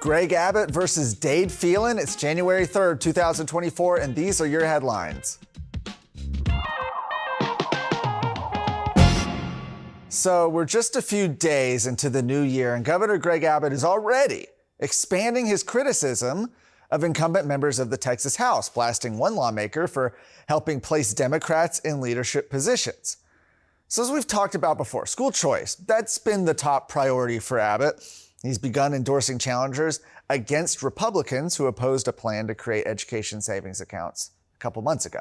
Greg Abbott versus Dade Phelan. It's January 3rd, 2024, and these are your headlines. So we're just a few days into the new year, and Governor Greg Abbott is already expanding his criticism of incumbent members of the Texas House, blasting one lawmaker for helping place Democrats in leadership positions. So as we've talked about before, school choice, that's been the top priority for Abbott. He's begun endorsing challengers against Republicans who opposed a plan to create education savings accounts a couple months ago.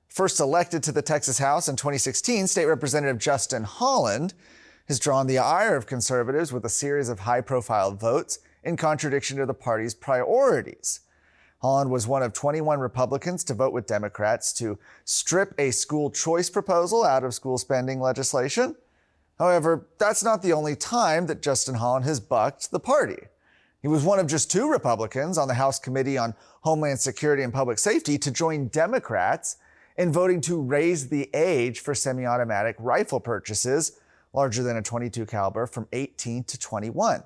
First elected to the Texas House in 2016, State Representative Justin Holland has drawn the ire of conservatives with a series of high-profile votes in contradiction to the party's priorities. Holland was one of 21 Republicans to vote with Democrats to strip a school choice proposal out of school spending legislation. However, that's not the only time that Justin Holland has bucked the party. He was one of just two Republicans on the House Committee on Homeland Security and Public Safety to join Democrats in voting to raise the age for semi-automatic rifle purchases larger than a .22 caliber from 18 to 21.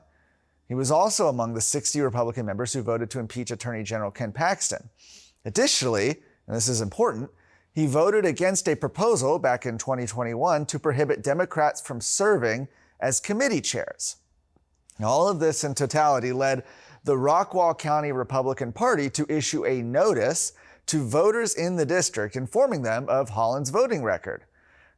He was also among the 60 Republican members who voted to impeach Attorney General Ken Paxton. Additionally, and this is important, he voted against a proposal back in 2021 to prohibit Democrats from serving as committee chairs. All of this in totality led the Rockwall County Republican Party to issue a notice to voters in the district informing them of Holland's voting record.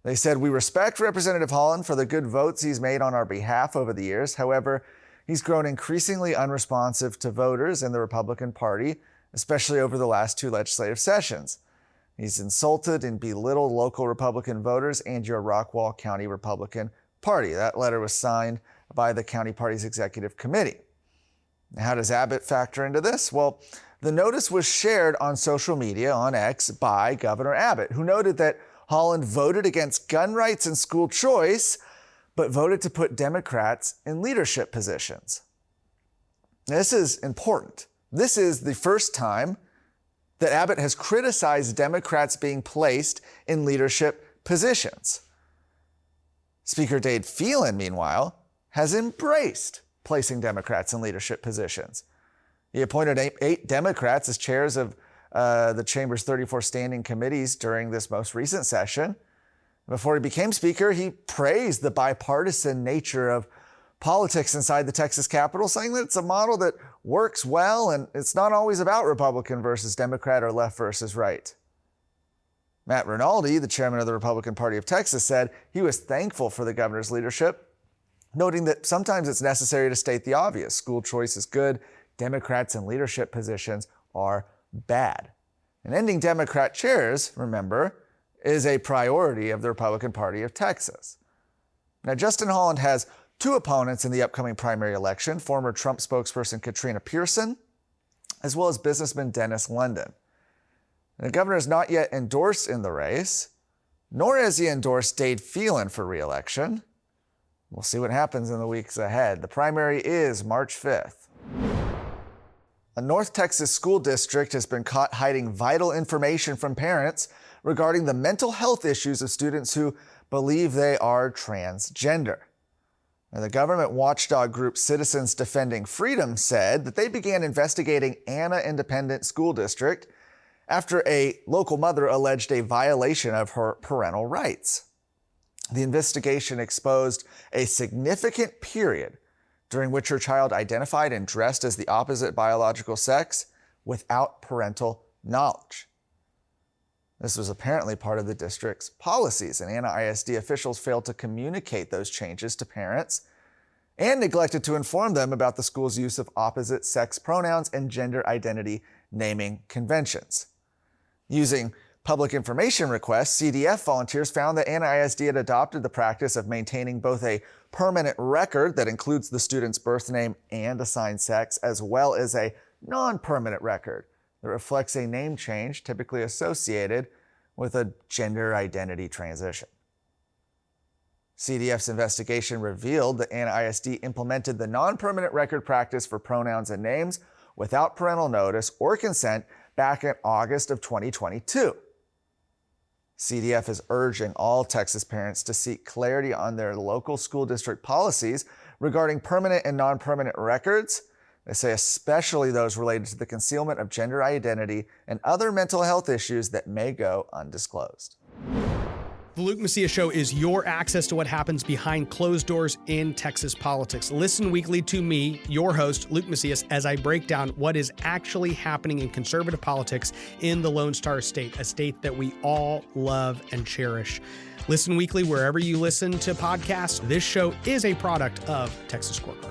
They said, "We respect Representative Holland for the good votes he's made on our behalf over the years. However, he's grown increasingly unresponsive to voters in the Republican Party, especially over the last two legislative sessions. He's insulted and belittled local Republican voters and your Rockwall County Republican Party." That letter was signed by the county party's executive committee. How does Abbott factor into this? Well, the notice was shared on social media on X by Governor Abbott, who noted that Holland voted against gun rights and school choice, but voted to put Democrats in leadership positions. This is important. This is the first time that Abbott has criticized Democrats being placed in leadership positions. Speaker Dade Phelan, meanwhile, has embraced placing Democrats in leadership positions. He appointed eight Democrats as chairs of the chamber's 34 standing committees during this most recent session. Before he became speaker, he praised the bipartisan nature of politics inside the Texas Capitol, saying that it's a model that works well and it's not always about Republican versus Democrat or left versus right. Matt Rinaldi, the chairman of the Republican Party of Texas, said he was thankful for the governor's leadership, noting that sometimes it's necessary to state the obvious. School choice is good. Democrats in leadership positions are bad. And ending Democrat chairs, remember, is a priority of the Republican Party of Texas. Now, Justin Holland has two opponents in the upcoming primary election, former Trump spokesperson Katrina Pearson, as well as businessman Dennis London. The governor is not yet endorsed in the race, nor has he endorsed Dade Phelan for re-election. We'll see what happens in the weeks ahead. The primary is March 5th. A North Texas school district has been caught hiding vital information from parents regarding the mental health issues of students who believe they are transgender. And the government watchdog group Citizens Defending Freedom said that they began investigating Anna Independent School District after a local mother alleged a violation of her parental rights. The investigation exposed a significant period during which her child identified and dressed as the opposite biological sex without parental knowledge. This was apparently part of the district's policies, and Anna ISD officials failed to communicate those changes to parents and neglected to inform them about the school's use of opposite sex pronouns and gender identity naming conventions. Using public information requests, CDF volunteers found that Anna ISD had adopted the practice of maintaining both a permanent record that includes the student's birth name and assigned sex, as well as a non-permanent record that reflects a name change typically associated with a gender identity transition. CDF's investigation revealed that Anna ISD implemented the non-permanent record practice for pronouns and names without parental notice or consent back in August of 2022. CDF is urging all Texas parents to seek clarity on their local school district policies regarding permanent and non-permanent records, They say especially those related to the concealment of gender identity and other mental health issues that may go undisclosed. The Luke Macias Show is your access to what happens behind closed doors in Texas politics. Listen weekly to me, your host, Luke Macias, as I break down what is actually happening in conservative politics in the Lone Star State, a state that we all love and cherish. Listen weekly wherever you listen to podcasts. This show is a product of Texas Scorecard.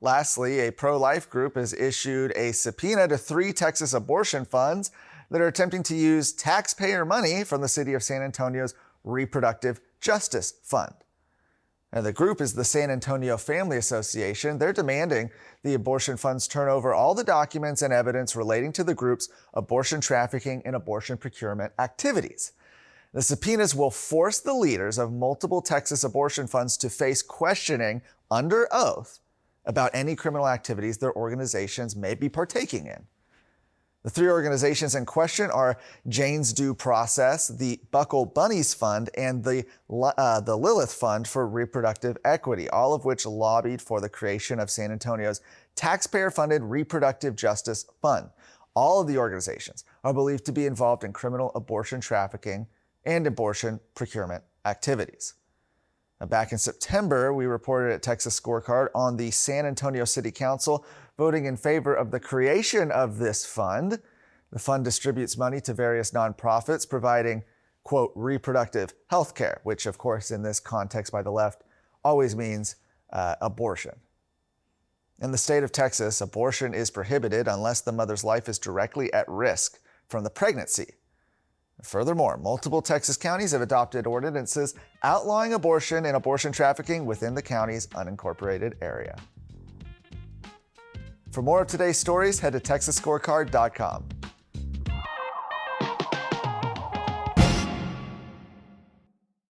Lastly, a pro-life group has issued a subpoena to 3 Texas abortion funds that are attempting to use taxpayer money from the city of San Antonio's Reproductive Justice Fund. And the group is the San Antonio Family Association. They're demanding the abortion funds turn over all the documents and evidence relating to the group's abortion trafficking and abortion procurement activities. The subpoenas will force the leaders of multiple Texas abortion funds to face questioning under oath about any criminal activities their organizations may be partaking in. The 3 organizations in question are Jane's Due Process, the Buckle Bunnies Fund, and the Lilith Fund for Reproductive Equity, all of which lobbied for the creation of San Antonio's taxpayer-funded Reproductive Justice Fund. All of the organizations are believed to be involved in criminal abortion trafficking and abortion procurement activities. Now, back in September, we reported at Texas Scorecard on the San Antonio City Council voting in favor of the creation of this fund. The fund distributes money to various nonprofits providing, quote, reproductive health care, which, of course, in this context by the left, always means abortion. In the state of Texas, abortion is prohibited unless the mother's life is directly at risk from the pregnancy. Furthermore, multiple Texas counties have adopted ordinances outlawing abortion and abortion trafficking within the county's unincorporated area. For more of today's stories, head to TexasScorecard.com.